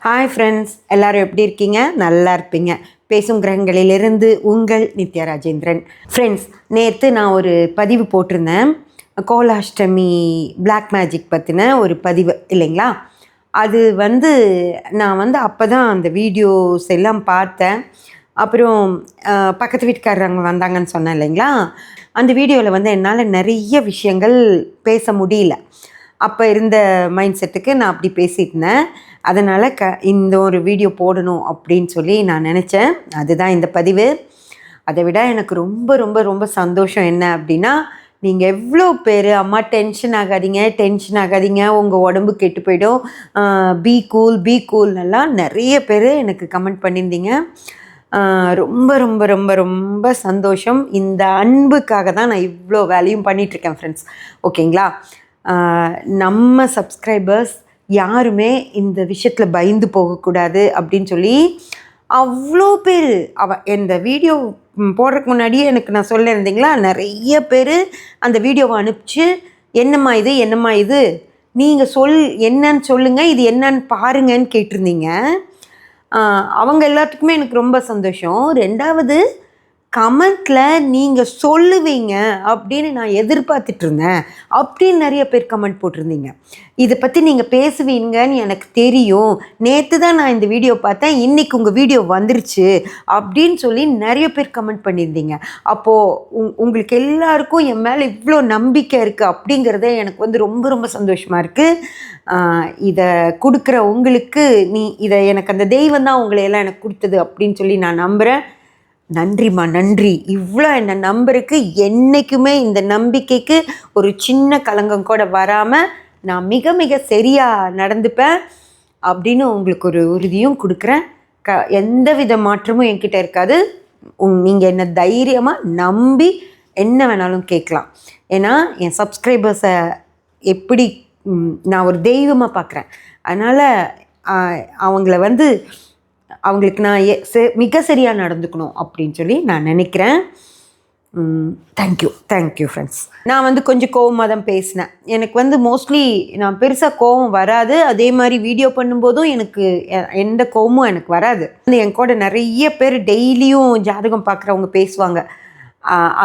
Hi friends, எல்லோரும் எப்படி இருக்கீங்க? நல்லா இருப்பீங்க. பேசும் கிரகங்களிலிருந்து உங்கள் நித்யா ராஜேந்திரன். ஃப்ரெண்ட்ஸ், நேற்று நான் ஒரு பதிவு போட்டிருந்தேன். கோலாஷ்டமி பிளாக் மேஜிக் பற்றின ஒரு பதிவு இல்லைங்களா? அது நான் அப்போ தான் அந்த வீடியோஸ் எல்லாம் பார்த்தேன். அப்புறம் பக்கத்து வீட்டுக்காரங்க வந்தாங்கன்னு சொன்னேன் இல்லைங்களா? அந்த வீடியோவில் என்னால் நிறைய விஷயங்கள் பேச முடியல. அப்போ இருந்த மைண்ட் செட்டுக்கு நான் அப்படி பேசியிருந்தேன். அதனால் இந்த ஒரு வீடியோ போடணும் அப்படின்னு சொல்லி நான் நினச்சேன். அதுதான் இந்த பதிவு. அதை விட எனக்கு ரொம்ப ரொம்ப ரொம்ப சந்தோஷம் என்ன அப்படின்னா, நீங்கள் எவ்வளோ பேர் அம்மா டென்ஷன் ஆகாதீங்க, உங்கள் உடம்பு கெட்டு போயிடும், பி கூல்னெல்லாம் நிறைய பேர் எனக்கு கமெண்ட் பண்ணியிருந்தீங்க. ரொம்ப ரொம்ப ரொம்ப ரொம்ப சந்தோஷம். இந்த அன்புக்காக தான் நான் இவ்வளோ வேலையும் பண்ணிகிட்ருக்கேன் ஃப்ரெண்ட்ஸ். ஓகேங்களா? நம்ம சப்ஸ்கிரைபர்ஸ் யாருமே இந்த விஷயத்தில் பயந்து போகக்கூடாது அப்படின்னு சொல்லி அவ்வளோ பேர் இந்த வீடியோ போடுறதுக்கு முன்னாடியே எனக்கு நான் சொல்லியிருந்தீங்களா, நிறைய பேர் அந்த வீடியோவை அனுப்பிச்சு என்னம்மா இது நீங்கள் என்னன்னு சொல்லுங்கள், இது என்னன்னு பாருங்கன்னு கேட்டிருந்தீங்க. அவங்க எல்லாத்துக்குமே எனக்கு ரொம்ப சந்தோஷம். ரெண்டாவது, கமெண்ட்டில் நீங்கள் சொல்லுவீங்க அப்படின்னு நான் எதிர்பார்த்துட்டு இருந்தேன் அப்படின்னு நிறைய பேர் கமெண்ட் போட்டிருந்தீங்க. இதை பற்றி நீங்கள் பேசுவீங்கன்னு எனக்கு தெரியும், நேற்று தான் நான் இந்த வீடியோ பார்த்தேன், இன்றைக்கி உங்கள் வீடியோ வந்துருச்சு அப்படின்னு சொல்லி நிறைய பேர் கமெண்ட் பண்ணியிருந்தீங்க. அப்போது உங்களுக்கு எல்லாருக்கும் என் மேலே இவ்வளோ நம்பிக்கை இருக்குது அப்படிங்கிறதே எனக்கு ரொம்ப ரொம்ப சந்தோஷமாக இருக்குது. இதை கொடுக்குற உங்களுக்கு இதை எனக்கு அந்த தெய்வம் தான் உங்களையெல்லாம் எனக்கு கொடுத்தது அப்படின்னு சொல்லி நான் நம்புகிறேன். நன்றிம்மா, நன்றி. இவ்வளோ என்ன நம்பருக்கு என்றைக்குமே இந்த நம்பிக்கைக்கு ஒரு சின்ன கலங்கம் கூட வராமல் நான் மிக மிக சரியாக நடந்துப்பேன் அப்படின்னு உங்களுக்கு ஒரு உறுதியும் கொடுக்குறேன். எந்த வித மாற்றமும் என்கிட்ட இருக்காது. நீங்கள் என்ன தைரியமாக நம்பி என்ன வேணாலும் கேட்கலாம். ஏன்னா என் சப்ஸ்கிரைபர்ஸை எப்படி நான் ஒரு தெய்வமாக பார்க்குறேன். அதனால் அவங்களுக்கு நான் மிக சரியாக நடந்துக்கணும் அப்படின்னு சொல்லி நான் நினைக்கிறேன். Thank you friends. நான் கொஞ்சம் கோவமாக தான் பேசினேன். எனக்கு மோஸ்ட்லி நான் பெருசாக கோவம் வராது. அதே மாதிரி வீடியோ பண்ணும்போதும் எனக்கு எந்த கோவமும் எனக்கு வராது. என் கூட நிறைய பேர் டெய்லியும் ஜாதகம் பார்க்குறவங்க பேசுவாங்க.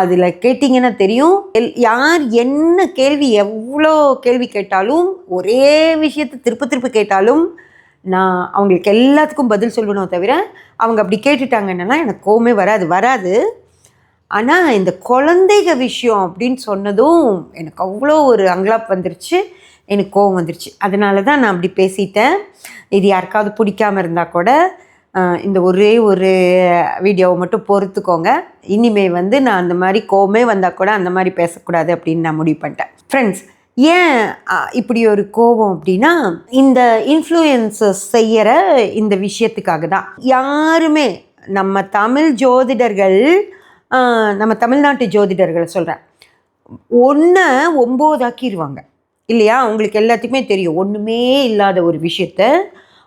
அதில் கேட்டிங்கன்னா தெரியும், யார் என்ன கேள்வி எவ்வளோ கேள்வி கேட்டாலும், ஒரே விஷயத்தை திருப்ப கேட்டாலும் நான் அவங்களுக்கு எல்லாத்துக்கும் பதில் சொல்லணும். தவிர அவங்க அப்படி கேட்டுட்டாங்கன்னா எனக்கு கோவமே வராது. ஆனால் இந்த குழந்தைக விஷயம் அப்படின்னு சொன்னதும் எனக்கு அவ்வளோ ஒரு அங்கலாப் வந்துருச்சு, எனக்கு கோவம் வந்துருச்சு. அதனால தான் நான் அப்படி பேசிட்டேன். இது யாருக்காவது பிடிக்காமல் இருந்தால் கூட இந்த ஒரே ஒரு வீடியோவை மட்டும் பொறுத்துக்கோங்க. இனிமே நான் அந்த மாதிரி கோவமே வந்தால் கூட அந்த மாதிரி பேசக்கூடாது அப்படின்னு நான் முடிவு பண்ணிட்டேன். ஃப்ரெண்ட்ஸ், ஏன் இப்படி ஒரு கோபம் அப்படின்னா, இந்த இன்ஃப்ளூயன்சஸ் செய்கிற இந்த விஷயத்துக்காக தான். யாருமே நம்ம தமிழ்நாட்டு ஜோதிடர்கள் சொல்கிறேன், 1 9 ஆக்கிடுவாங்க இல்லையா? உங்களுக்கு எல்லாத்துக்குமே தெரியும், ஒன்றுமே இல்லாத ஒரு விஷயத்த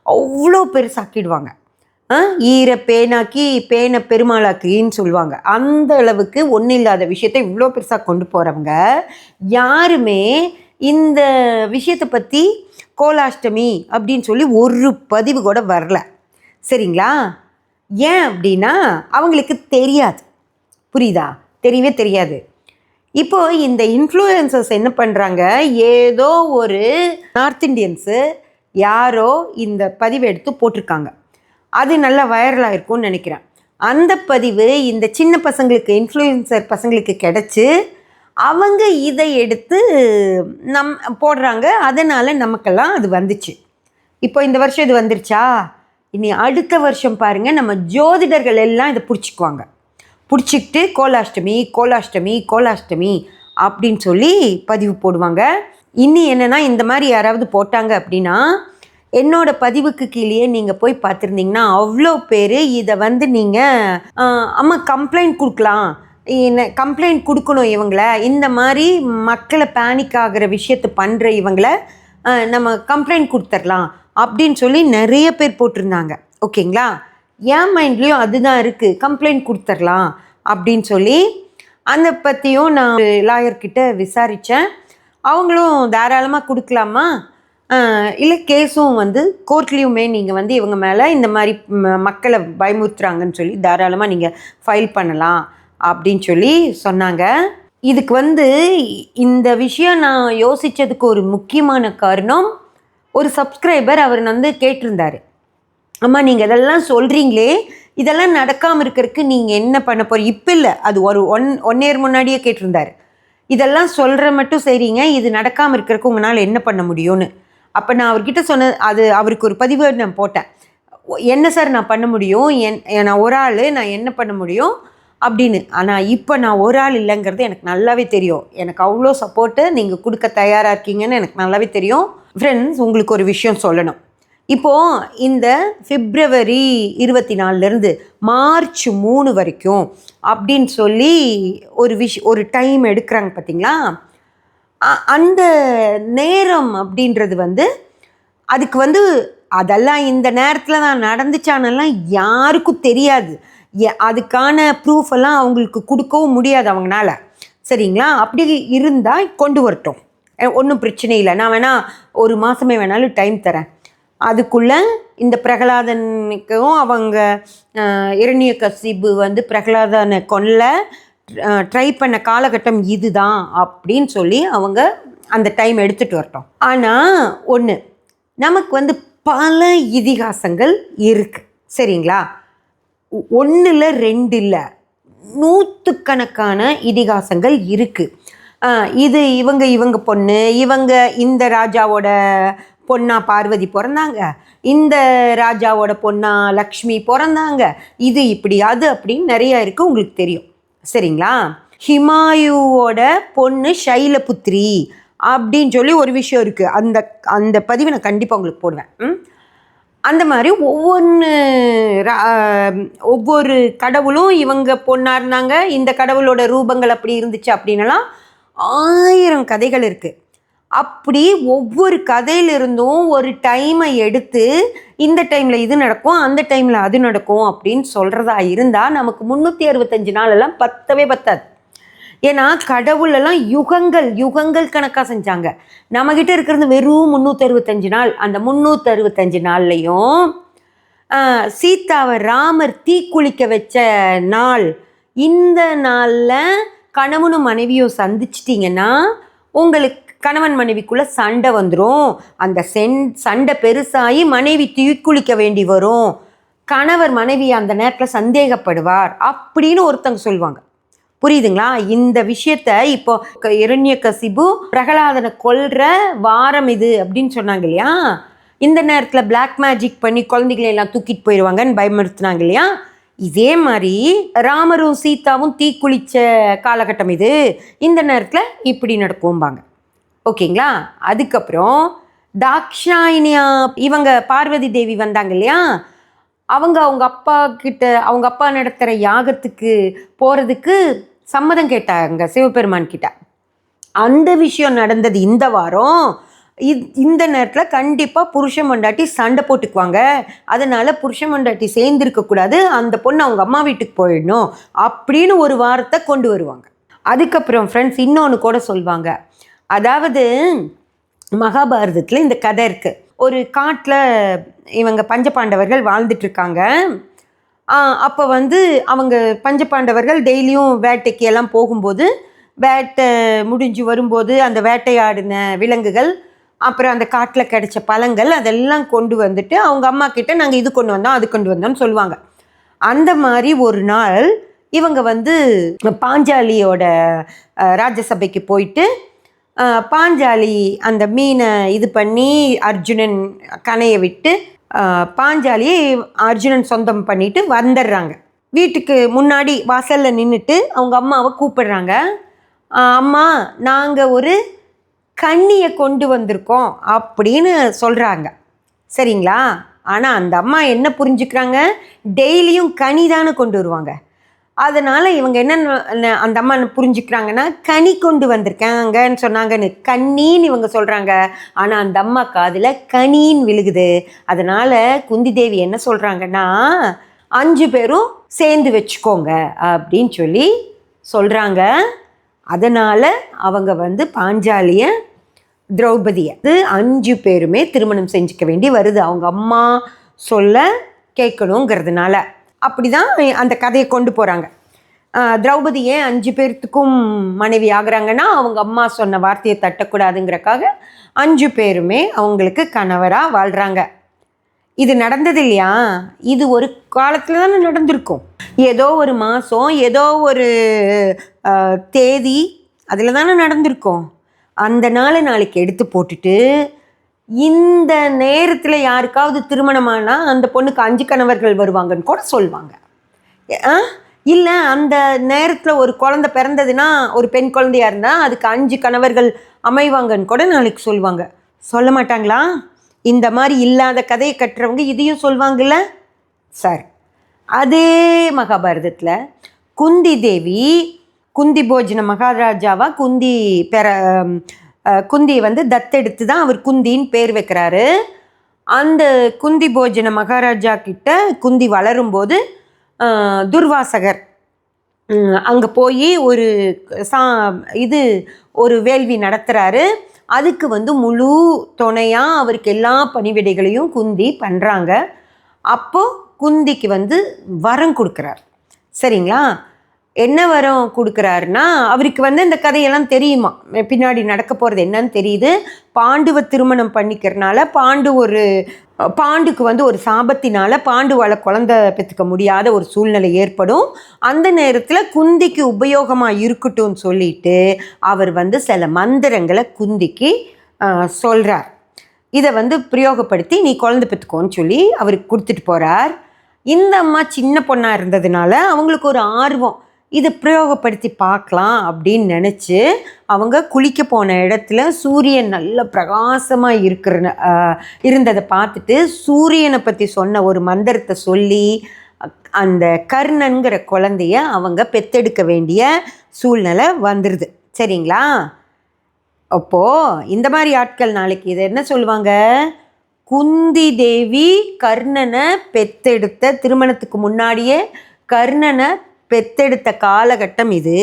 அவ்வளோ பெருசாக்கிடுவாங்க. பேனை பெருமாளாக்கின்னு சொல்லுவாங்க. அந்த அளவுக்கு ஒன்றும் இல்லாத விஷயத்தை இவ்வளோ பெருசாக கொண்டு போகிறவங்க யாருமே இந்த விஷயத்தை பற்றி கோலாஷ்டமி அப்படின்னு சொல்லி ஒரு பதிவு கூட வரல. சரிங்களா? ஏன் அப்படின்னா அவங்களுக்கு தெரியாது. புரியுதா? தெரியவே தெரியாது. இப்போது இந்த இன்ஃப்ளூயன்சர்ஸ் என்ன பண்ணுறாங்க, ஏதோ ஒரு நார்த் இண்டியன்ஸு யாரோ இந்த பதிவை எடுத்து போட்டிருக்காங்க. அது நல்லா வைரலாக இருக்கும்னு நினைக்கிறேன். அந்த பதிவு இந்த சின்ன பசங்களுக்கு, இன்ஃப்ளூயன்சர் பசங்களுக்கு கிடச்சி அவங்க இதை எடுத்து போடுறாங்க. அதனால் நமக்கெல்லாம் அது வந்துச்சு. இப்போ இந்த வருஷம் இது வந்துருச்சா, இனி அடுத்த வருஷம் பாருங்கள், நம்ம ஜோதிடர்கள் எல்லாம் இதை பிடிச்சிக்கிட்டு கோலாஷ்டமி அப்படின்னு சொல்லி பதிவு போடுவாங்க. இனி என்னென்னா, இந்த மாதிரி யாராவது போட்டாங்க அப்படின்னா, என்னோட பதிவுக்கு கீழே நீங்கள் போய் பார்த்துருந்தீங்கன்னா அவ்வளோ பேர் இதை நீங்கள் அம்மா கம்ப்ளைண்ட் கொடுக்கலாம், கம்ப்ளைண்ட் கொடுக்கணும் இவங்களை, இந்த மாதிரி மக்களை பேனிக் ஆகிற விஷயத்தை பண்ணுற இவங்களை நம்ம கம்ப்ளைண்ட் கொடுத்துடலாம் அப்படின்னு சொல்லி நிறைய பேர் போட்டிருந்தாங்க. ஓகேங்களா? என் மைண்ட்லேயும் அதுதான் இருக்குது, கம்ப்ளைண்ட் கொடுத்துடலாம் அப்படின்னு சொல்லி. அதை பற்றியும் நான் லாயர்கிட்ட விசாரித்தேன். அவங்களும் தாராளமாக கொடுக்கலாமா, இல்லை கேஸும் வந்து கோர்ட்லேயுமே நீங்கள் வந்து இவங்க மேலே இந்த மாதிரி மக்களை பயமுறுத்துறாங்கன்னு சொல்லி தாராளமாக நீங்கள் ஃபைல் பண்ணலாம் அப்படின்னு சொல்லி சொன்னாங்க. இதுக்கு வந்து இந்த விஷயம் நான் யோசித்ததுக்கு ஒரு முக்கியமான காரணம், ஒரு சப்ஸ்கிரைபர் அவர் வந்து கேட்டிருந்தார், அம்மா நீங்கள் இதெல்லாம் சொல்கிறீங்களே, இதெல்லாம் நடக்காமல் இருக்கிறதுக்கு நீங்கள் என்ன பண்ண போகிறீங்க? இப்போ இல்லை, அது ஒரு ஒன் இயர் முன்னாடியே கேட்டிருந்தார். இதெல்லாம் சொல்கிற மட்டும் சரிங்க, இது நடக்காமல் இருக்கிறதுக்கு உங்களால் என்ன பண்ண முடியும்னு. அப்போ நான் அவர்கிட்ட அது அவருக்கு ஒரு பதிவு நான் போட்டேன். என்ன சார் நான் பண்ண முடியும், நான் ஒரு ஆள், நான் என்ன பண்ண முடியும் அப்படின்னு. ஆனால் இப்போ நான் ஒரு ஆள் இல்லைங்கிறது எனக்கு நல்லாவே தெரியும். எனக்கு அவ்வளோ சப்போர்ட்டு நீங்கள் கொடுக்க தயாராக இருக்கீங்கன்னு எனக்கு நல்லாவே தெரியும். ஃப்ரெண்ட்ஸ், உங்களுக்கு ஒரு விஷயம் சொல்லணும். இப்போது இந்த February 24 March 3 வரைக்கும் அப்படின்னு சொல்லி ஒரு டைம் எடுக்கிறாங்க பார்த்தீங்களா? அந்த நேரம் அப்படின்றது வந்து அதுக்கு வந்து அதெல்லாம் இந்த நேரத்தில் தான் நடந்துச்சானெல்லாம் யாருக்கும் தெரியாது. அதுக்கான ப்ரூஃப் எல்லாம் அவங்களுக்கு கொடுக்கவும் முடியாது அவங்களால. சரிங்களா? அப்படி இருந்தால் கொண்டு வரட்டும், ஒன்றும் பிரச்சனை இல்லை. நான் வேணால் ஒரு மாதமே வேணாலும் டைம் தரேன். அதுக்குள்ளே இந்த பிரகலாதனுக்கும் அவங்க இரண்யகசிபு வந்து பிரகலாதனை கொல்ல ட்ரை பண்ண காலகட்டம் இதுதான் அப்படின்னு சொல்லி அவங்க அந்த டைம் எடுத்துகிட்டு வரட்டும். ஆனால் ஒன்று, நமக்கு வந்து பல இதிகாசங்கள் இருக்குது. சரிங்களா? 1 இல்லை 2 இல்லை, 100கணக்கான இதிகாசங்கள் இருக்குது. இது இவங்க பொண்ணு, இந்த ராஜாவோட பொண்ணா பார்வதி பிறந்தாங்க, இந்த ராஜாவோட பொண்ணா லக்ஷ்மி பிறந்தாங்க, இது இப்படி அது அப்படின்னு நிறையா இருக்குது, உங்களுக்கு தெரியும். சரிங்களா? ஹிமாயுவோட பொண்ணு ஷைலபுத்ரி அப்படின்னு சொல்லி ஒரு விஷயம் இருக்குது. அந்த பதிவை நான் கண்டிப்பாக உங்களுக்கு போடுவேன். அந்த மாதிரி ஒவ்வொரு கடவுளும் இவங்க பொண்ணாக இருந்தாங்க, இந்த கடவுளோட ரூபங்கள் அப்படி இருந்துச்சு அப்படின்னலாம் 1000 கதைகள் இருக்குது. அப்படி ஒவ்வொரு கதையிலிருந்தும் ஒரு டைமை எடுத்து இந்த டைமில் இது நடக்கும், அந்த டைமில் அது நடக்கும் அப்படின்னு சொல்கிறதா இருந்தால் நமக்கு 365 நாளெல்லாம் பத்தவே பத்தாது. ஏன்னா கடவுளெல்லாம் யுகங்கள் கணக்காக செஞ்சாங்க. நம்மக்கிட்ட இருக்கிறது வெறும் 365 நாள். அந்த 365 நாள்லையும் சீதாவை ராமர் தீக்குளிக்க வச்ச நாள், இந்த நாளில் கணவனும் மனைவியும் சந்திச்சிட்டிங்கன்னா உங்களுக்கு கணவன் மனைவிக்குள்ளே சண்டை வந்துடும். அந்த சண்டை பெருசாகி மனைவி தீக்குளிக்க வேண்டி வரும், கணவர் மனைவி அந்த நேரத்தில் சந்தேகப்படுவார் அப்படின்னு ஒருத்தங்க சொல்லுவாங்க. புரியுதுங்களா? இந்த விஷயத்த இப்போ இரண்யகசிபு பிரகலாதனை கொல்ற வாரம் இது அப்படின்னு சொன்னாங்க இல்லையா? இந்த நேரத்தில் பிளாக் மேஜிக் பண்ணி குழந்தைகளை எல்லாம் தூக்கிட்டு போயிடுவாங்கன்னு பயமுறுத்துனாங்க இல்லையா? இதே மாதிரி ராமரும் சீதாவும் தீக்குளித்த காலகட்டம் இது, இந்த நேரத்தில் இப்படி நடக்கும்பாங்க. ஓகேங்களா? அதுக்கப்புறம் தாக்ஷாயினியா இவங்க பார்வதி தேவி வந்தாங்க இல்லையா? அவங்க அவங்க அப்பா நடத்துகிற யாகத்துக்கு போகிறதுக்கு சம்மதம் கேட்டாங்க சிவபெருமான் கிட்ட. அந்த விஷயம் நடந்தது இந்த வாரம். இந்த நேரத்தில் கண்டிப்பாக புருஷன் பொண்டாட்டி சண்டை போட்டுக்குவாங்க. அதனால் புருஷன் பொண்டாட்டி சேர்ந்துருக்கக்கூடாது, அந்த பொண்ணு அவங்க அம்மா வீட்டுக்கு போயிடணும் அப்படின்னு ஒரு வாரத்தை கொண்டு வருவாங்க. அதுக்கப்புறம் ஃப்ரெண்ட்ஸ் இன்னொன்று கூட சொல்லுவாங்க. அதாவது மகாபாரதத்தில் இந்த கதை இருக்குது. ஒரு காட்டில் இவங்க பஞ்சபாண்டவர்கள் வாழ்ந்துட்டுருக்காங்க. அப்போ வந்து அவங்க பஞ்சபாண்டவர்கள் டெய்லியும் வேட்டைக்கு எல்லாம் போகும்போது, வேட்டை முடிஞ்சு வரும்போது அந்த வேட்டையாடின விலங்குகள், அப்புறம் அந்த காட்டில் கிடைச்ச பழங்கள் அதெல்லாம் கொண்டு வந்துட்டு அவங்க அம்மா கிட்ட நாங்கள் இது கொண்டு வந்தோம் அது கொண்டு வந்தோம்னு சொல்லுவாங்க. அந்த மாதிரி ஒரு நாள் இவங்க வந்து பாஞ்சாலியோட ராஜசபைக்கு போயிட்டு பாஞ்சாலி அந்த மீனை இது பண்ணி அர்ஜுனன் கனையை விட்டு பாஞ்சாலியை அர்ஜுனன் சொந்தம் பண்ணிட்டு வந்துடுறாங்க. வீட்டுக்கு முன்னாடி வாசலில் நின்றுட்டு அவங்க அம்மாவை கூப்பிடுறாங்க. அம்மா, நாங்கள் ஒரு கன்னியை கொண்டு வந்திருக்கோம் அப்படின்னு சொல்கிறாங்க. சரிங்களா? ஆனால் அந்த அம்மா என்ன புரிஞ்சுக்கிறாங்க, டெய்லியும் கனி தானே கொண்டு வருவாங்க. அதனால் இவங்க என்ன அந்த அம்மா புரிஞ்சுக்கிறாங்கன்னா, கனி கொண்டு வந்திருக்காங்கன்னு சொன்னாங்கன்னு கன்னின்னு இவங்க சொல்கிறாங்க. ஆனால் அந்த அம்மா காதில் கனின்னு விழுகுது. அதனால் குந்தி தேவி என்ன சொல்கிறாங்கன்னா, 5 பேரும் சேர்ந்து வச்சுக்கோங்க அப்படின்னு சொல்லி சொல்கிறாங்க. அதனால் அவங்க வந்து பாஞ்சாலியை திரௌபதியை. அது 5 பேருமே திருமணம் செஞ்சுக்க வேண்டி வருது, அவங்க அம்மா சொல்ல கேட்கணுங்கிறதுனால. அப்படி தான் அந்த கதையை கொண்டு போகிறாங்க. திரௌபதி ஏன் 5 பேர்த்துக்கும் மனைவி ஆகுறாங்கன்னா, அவங்க அம்மா சொன்ன வார்த்தையை தட்டக்கூடாதுங்கிறக்காக 5 பேருமே அவங்களுக்கு கணவராக வாழ்கிறாங்க. இது நடந்தது இல்லையா? இது ஒரு காலத்தில் தானே நடந்திருக்கும். ஏதோ ஒரு மாதம், ஏதோ ஒரு தேதி, அதில் தானே நடந்திருக்கும். அந்த நாளைக்கு எடுத்து போட்டுட்டு, இந்த நேரத்தில் யாருக்காவது திருமணமானால் அந்த பொண்ணுக்கு 5 கணவர்கள் வருவாங்கன்னு கூட சொல்லுவாங்க. இல்லை, அந்த நேரத்தில் ஒரு குழந்தை பிறந்ததுன்னா, ஒரு பெண் குழந்தையாக இருந்தால் அதுக்கு 5 கணவர்கள் அமைவாங்கன்னு கூட நாளைக்கு சொல்லுவாங்க. சொல்ல மாட்டாங்களா? இந்த மாதிரி இல்லாத கதையை கட்டுறவங்க இதையும் சொல்லுவாங்கல்ல. சரி, அதே மகாபாரதத்தில் குந்தி தேவி குந்தி போஜன மகாராஜாவா குந்தியை வந்து தத்தெடுத்து தான் அவர் குந்தின்னு பேர் வைக்கிறாரு. அந்த குந்தி போஜன மகாராஜா கிட்ட குந்தி வளரும்போது துர்வாசகர் அங்கே போய் ஒரு வேள்வி நடத்துகிறாரு. அதுக்கு வந்து முழு துணையாக அவருக்கு எல்லா பணிவிடைகளையும் குந்தி பண்ணுறாங்க. அப்போது குந்திக்கு வந்து வரம் கொடுக்குறார். சரிங்களா? என்ன வரம் கொடுக்குறாருன்னா, அவருக்கு வந்து இந்த கதையெல்லாம் தெரியுமா, பின்னாடி நடக்க போகிறது என்னன்னு தெரியுது. பாண்டுவை திருமணம் பண்ணிக்கிறனால பாண்டுக்கு வந்து ஒரு சாபத்தினால பாண்டுவால் குழந்தை பெற்றுக்க முடியாத ஒரு சூழ்நிலை ஏற்படும். அந்த நேரத்தில் குந்திக்கு உபயோகமாக இருக்கட்டும்னு சொல்லிட்டு அவர் வந்து சில மந்திரங்களை குந்திக்கு சொல்கிறார். இதை வந்து பிரயோகப்படுத்தி நீ குழந்தை பெற்றுக்கோன்னு சொல்லி அவருக்கு கொடுத்துட்டு போகிறார். இந்த அம்மா சின்ன பொண்ணாக இருந்ததுனால அவங்களுக்கு ஒரு ஆர்வம், இதை பிரயோகப்படுத்தி பார்க்கலாம் அப்படின்னு நினச்சி அவங்க குளிக்க போன இடத்துல சூரியன் நல்ல பிரகாசமாக இருந்ததை பார்த்துட்டு சூரியனை பற்றி சொன்ன ஒரு மந்திரத்தை சொல்லி அந்த கர்ணன்கிற குழந்தைய அவங்க பெத்தெடுக்க வேண்டிய சூழ்நிலை வந்துடுது. சரிங்களா? அப்போது இந்த மாதிரி ஆட்கள் நாளைக்கு இதை என்ன சொல்லுவாங்க, குந்தி தேவி கர்ணனை பெத்தெடுத்த, திருமணத்துக்கு முன்னாடியே கர்ணனை பெத்தெடுத்த காலகட்டம் இது.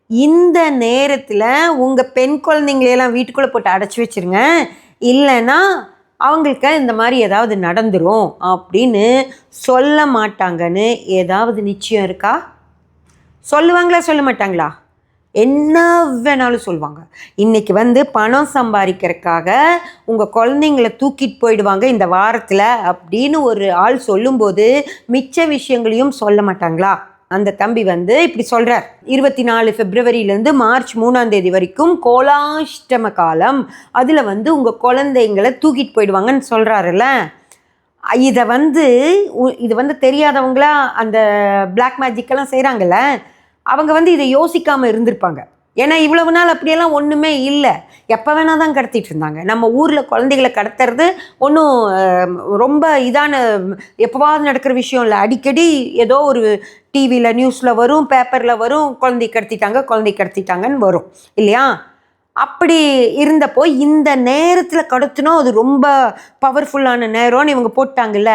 இந்த நேரத்தில் உங்கள் பெண் குழந்தைங்களையெல்லாம் வீட்டுக்குள்ளே போட்டு அடைச்சி வச்சுருங்க, இல்லைன்னா அவங்களுக்கு இந்த மாதிரி ஏதாவது நடந்துரும் அப்படின்னு சொல்ல மாட்டாங்கன்னு ஏதாவது நிச்சயம் இருக்கா? சொல்லுவாங்களா சொல்ல மாட்டாங்களா? என்ன வேணாலும் சொல்லுவாங்க. இன்றைக்கி வந்து பணம் சம்பாதிக்கிறதுக்காக உங்கள் குழந்தைங்கள தூக்கிட்டு போயிடுவாங்க இந்த வாரத்தில் அப்படின்னு ஒரு ஆள் சொல்லும்போது மிச்ச விஷயங்களையும் சொல்ல மாட்டாங்களா? அந்த தம்பி வந்து இப்படி சொல்கிறார், 24 பிப்ரவரியிலேருந்து மார்ச் 3ஆம் தேதி வரைக்கும் கோலாஷ்டம காலம், அதில் வந்து உங்கள் குழந்தைங்களை தூக்கிட்டு போயிடுவாங்கன்னு சொல்கிறாருல்ல. இது வந்து தெரியாதவங்களா அந்த பிளாக் மேஜிக்கெல்லாம் செய்கிறாங்கல்ல, அவங்க வந்து இதை யோசிக்காமல் இருந்திருப்பாங்க. ஏன்னா இவ்வளவு நாள் அப்படியெல்லாம் ஒன்றுமே இல்லை, எப்போ வேணால் தான் கடத்திட்டு இருந்தாங்க. நம்ம ஊரில் குழந்தைகளை கடத்துறது ஒன்றும் ரொம்ப எப்போவாவது நடக்கிற விஷயம் இல்லை. அடிக்கடி ஏதோ ஒரு டிவியில் நியூஸில் வரும், பேப்பரில் வரும், குழந்தை கடத்திட்டாங்கன்னு வரும் இல்லையா? அப்படி இருந்தப்போ இந்த நேரத்தில் கடத்தினோம், அது ரொம்ப பவர்ஃபுல்லான நேரம்னு இவங்க போட்டாங்கல்ல.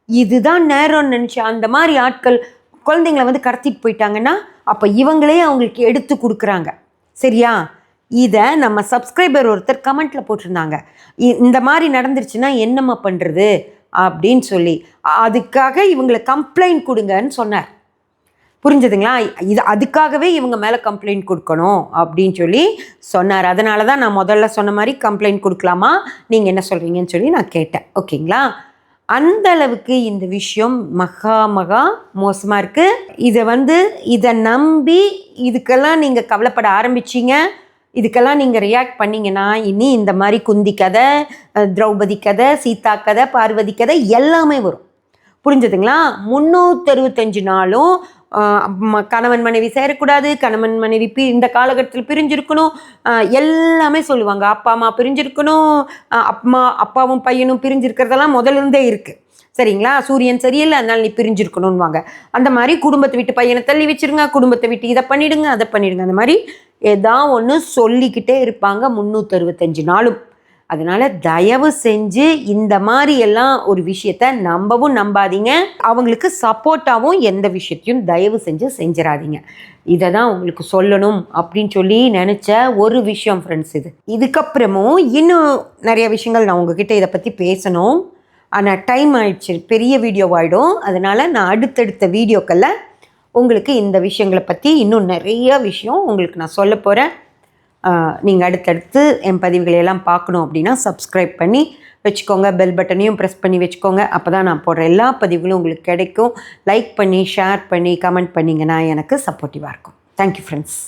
இதுதான் நேரம்னு நினச்சா அந்த மாதிரி ஆட்கள் குழந்தைங்களை வந்து கடத்திட்டு போயிட்டாங்கன்னா அப்போ இவங்களே அவங்களுக்கு எடுத்து கொடுக்குறாங்க. சரியா? இதை நம்ம சப்ஸ்கிரைபர் ஒருத்தர் கமெண்ட்டில் போட்டிருந்தாங்க, இந்த மாதிரி நடந்துருச்சுன்னா என்னம்மா பண்ணுறது அப்படின்னு சொல்லி. அதுக்காக இவங்களை கம்ப்ளைண்ட் கொடுங்கன்னு சொன்னார். புரிஞ்சதுங்களா? அதுக்காகவே இவங்க மேலே கம்ப்ளைண்ட் கொடுக்கணும் அப்படின்னு சொல்லி சொன்னார். அதனால தான் நான் முதல்ல சொன்ன மாதிரி கம்ப்ளைண்ட் கொடுக்கலாமா, நீங்கள் என்ன சொல்கிறீங்கன்னு சொல்லி நான் கேட்டேன். ஓகேங்களா? அந்த அளவுக்கு இந்த விஷயம் மகா மோசமாக இருக்குது. இதை நம்பி இதுக்கெல்லாம் நீங்கள் கவலைப்பட ஆரம்பிச்சிங்க, இதுக்கெல்லாம் நீங்கள் ரியாக்ட் பண்ணிங்கன்னா இனி இந்த மாதிரி குந்தி கதை, திரௌபதி கதை, சீதா கதை, பார்வதி கதை எல்லாமே வரும். புரிஞ்சதுங்களா? 365 நாளும் கணவன் மனைவி சேரக்கூடாது, கணவன் மனைவி இந்த காலகட்டத்தில் பிரிஞ்சிருக்கணும், எல்லாமே சொல்லுவாங்க. அப்பா அம்மா பிரிஞ்சிருக்கணும், அப்பாவும் பையனும் பிரிஞ்சிருக்கிறதெல்லாம் முதல்ல இருந்தே இருக்குது. சரிங்களா? சூரியன் சரியில்லை அதனால நீ பிரிஞ்சிருக்கணும்வாங்க. அந்த மாதிரி குடும்பத்தை விட்டு பையனை தள்ளி வச்சிருங்க, குடும்பத்தை விட்டு இதை பண்ணிடுங்க அதை பண்ணிடுங்க, அந்த மாதிரி ஏதாவது ஒன்று சொல்லிக்கிட்டே இருப்பாங்க 365 நாளும். அதனால் தயவு செஞ்சு இந்த மாதிரி எல்லாம் ஒரு விஷயத்த நம்பாதீங்க. அவங்களுக்கு சப்போர்ட்டாகவும் எந்த விஷயத்தையும் தயவு செஞ்சு செஞ்சிடாதீங்க. இதை தான் உங்களுக்கு சொல்லணும் அப்படின்னு சொல்லி நினச்ச ஒரு விஷயம் ஃப்ரெண்ட்ஸ். இதுக்கப்புறமும் இன்னும் நிறைய விஷயங்கள் நான் உங்ககிட்ட இதை பற்றி பேசணும். ஆனால் டைம் ஆயிடுச்சு, பெரிய வீடியோவாகிடும். அதனால் நான் அடுத்தடுத்த வீடியோக்களில் உங்களுக்கு இந்த விஷயங்களை பற்றி இன்னும் நிறைய விஷயம் உங்களுக்கு நான் சொல்ல போகிறேன். நீங்கள் அடுத்தடுத்து என் பதிவுகளையெல்லாம் பார்க்கணும் அப்படின்னா சப்ஸ்கிரைப் பண்ணி வச்சுக்கோங்க. பெல் பட்டனையும் ப்ரெஸ் பண்ணி வச்சுக்கோங்க. அப்போ தான் நான் போடுற எல்லா பதிவுகளும் உங்களுக்கு கிடைக்கும். லைக் பண்ணி ஷேர் பண்ணி கமெண்ட் பண்ணிங்கன்னா எனக்கு சப்போர்ட்டிவாக இருக்கும். Thank you friends.